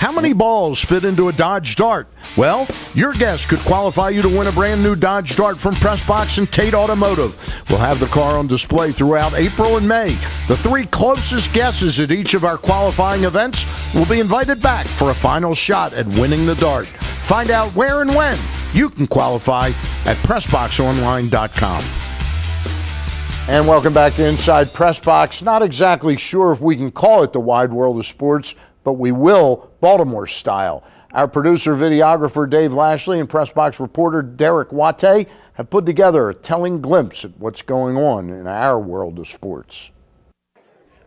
How many balls fit into a Dodge Dart? Well, your guess could qualify you to win a brand new Dodge Dart from PressBox and Tate Automotive. We'll have the car on display throughout April and May. The 3 closest guesses at each of our qualifying events will be invited back for a final shot at winning the Dart. Find out where and when you can qualify at PressBoxOnline.com. And welcome back to Inside PressBox. Not exactly sure if we can call it the wide world of sports, but we will, Baltimore style. Our producer, videographer Dave Lashley and PressBox reporter Derek Watte have put together a telling glimpse at what's going on in our world of sports.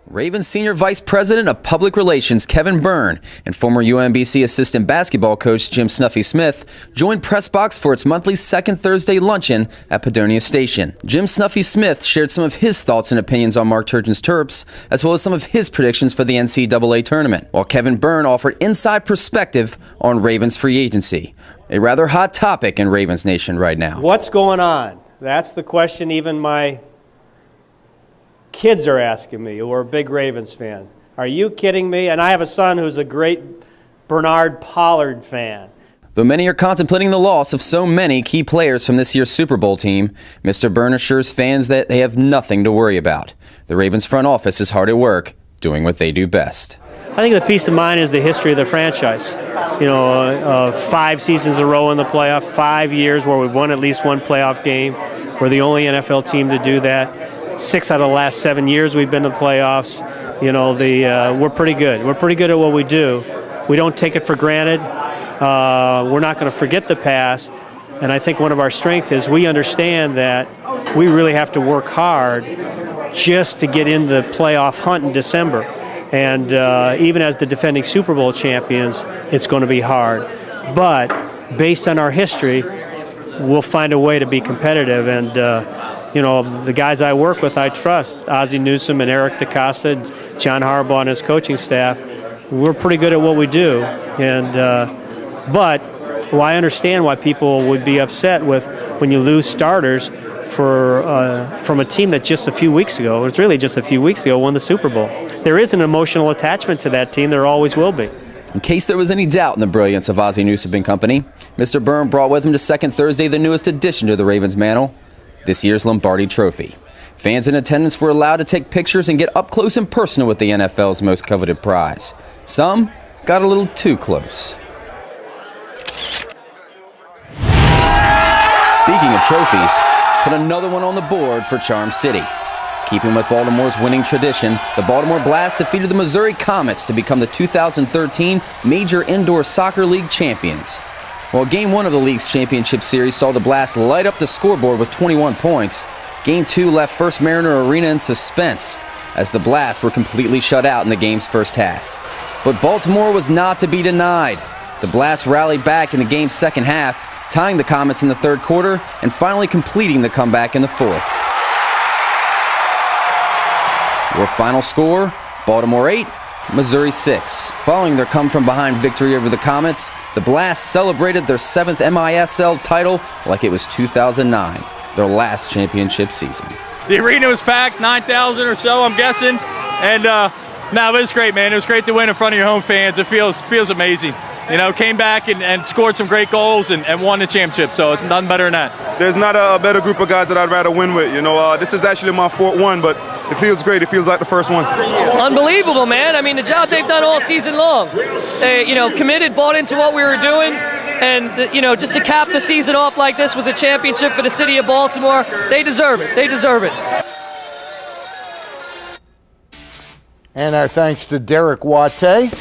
Ravens Senior Vice President of Public Relations Kevin Byrne and former UMBC assistant basketball coach Jim Snuffy Smith joined PressBox for its monthly second Thursday luncheon at Padonia Station. Jim Snuffy Smith shared some of his thoughts and opinions on Mark Turgeon's Terps, as well as some of his predictions for the NCAA tournament, while Kevin Byrne offered inside perspective on Ravens free agency, a rather hot topic in Ravens Nation right now. What's going on? That's the question even my kids are asking me, who are a big Ravens fan. Are you kidding me? And I have a son who's a great Bernard Pollard fan. Though many are contemplating the loss of so many key players from this year's Super Bowl team, Mr. Byrne assures fans that they have nothing to worry about. The Ravens front office is hard at work, doing what they do best. I think the peace of mind is the history of the franchise. 5 seasons in a row in the playoff, 5 years where we've won at least one playoff game. We're the only NFL team to do that. 6 out of the last 7 years we've been to playoffs. We're pretty good. We're pretty good at what we do. We don't take it for granted. We're not going to forget the past. And I think one of our strengths is we understand that we really have to work hard just to get in the playoff hunt in December. And even as the defending Super Bowl champions, it's going to be hard. But based on our history, we'll find a way to be competitive. And the guys I work with, I trust, Ozzie Newsome and Eric DeCosta, John Harbaugh and his coaching staff, we're pretty good at what we do. But I understand why people would be upset with when you lose starters from a team that just a few weeks ago, it's really just a few weeks ago, won the Super Bowl. There is an emotional attachment to that team. There always will be. In case there was any doubt in the brilliance of Ozzie Newsome and company, Mr. Byrne brought with him to second Thursday the newest addition to the Ravens mantle, this year's Lombardi Trophy. Fans in attendance were allowed to take pictures and get up close and personal with the NFL's most coveted prize. Some got a little too close. Speaking of trophies, put another one on the board for Charm City. Keeping with Baltimore's winning tradition, the Baltimore Blast defeated the Missouri Comets to become the 2013 Major Indoor Soccer League champions. While Game 1 of the league's championship series saw the Blast light up the scoreboard with 21 points, Game 2 left First Mariner Arena in suspense, as the Blast were completely shut out in the game's first half. But Baltimore was not to be denied. The Blast rallied back in the game's second half, tying the Comets in the third quarter and finally completing the comeback in the fourth. Your final score, Baltimore 8, Missouri 6. Following their come-from-behind victory over the Comets, the Blast celebrated their 7th MISL title like it was 2009, their last championship season. The arena was packed, 9,000 or so, I'm guessing. And it was great, man. It was great to win in front of your home fans. It feels amazing. Came back and scored some great goals and won the championship, so it's nothing better than that. There's not a better group of guys that I'd rather win with. This is actually my 4th one, but it feels great. It feels like the first one. It's unbelievable, man. I mean, the job they've done all season long. They, committed, bought into what we were doing, and, just to cap the season off like this with a championship for the city of Baltimore, they deserve it. They deserve it. And our thanks to Derek Watte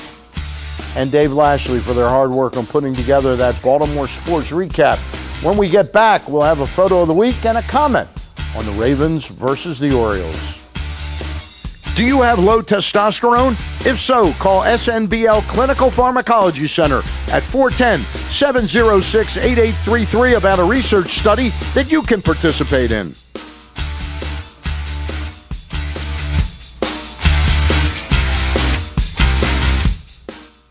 and Dave Lashley for their hard work on putting together that Baltimore sports recap. When we get back, we'll have a photo of the week and a comment on the Ravens versus the Orioles. Do you have low testosterone? If so, call SNBL Clinical Pharmacology Center at 410-706-8833 about a research study that you can participate in.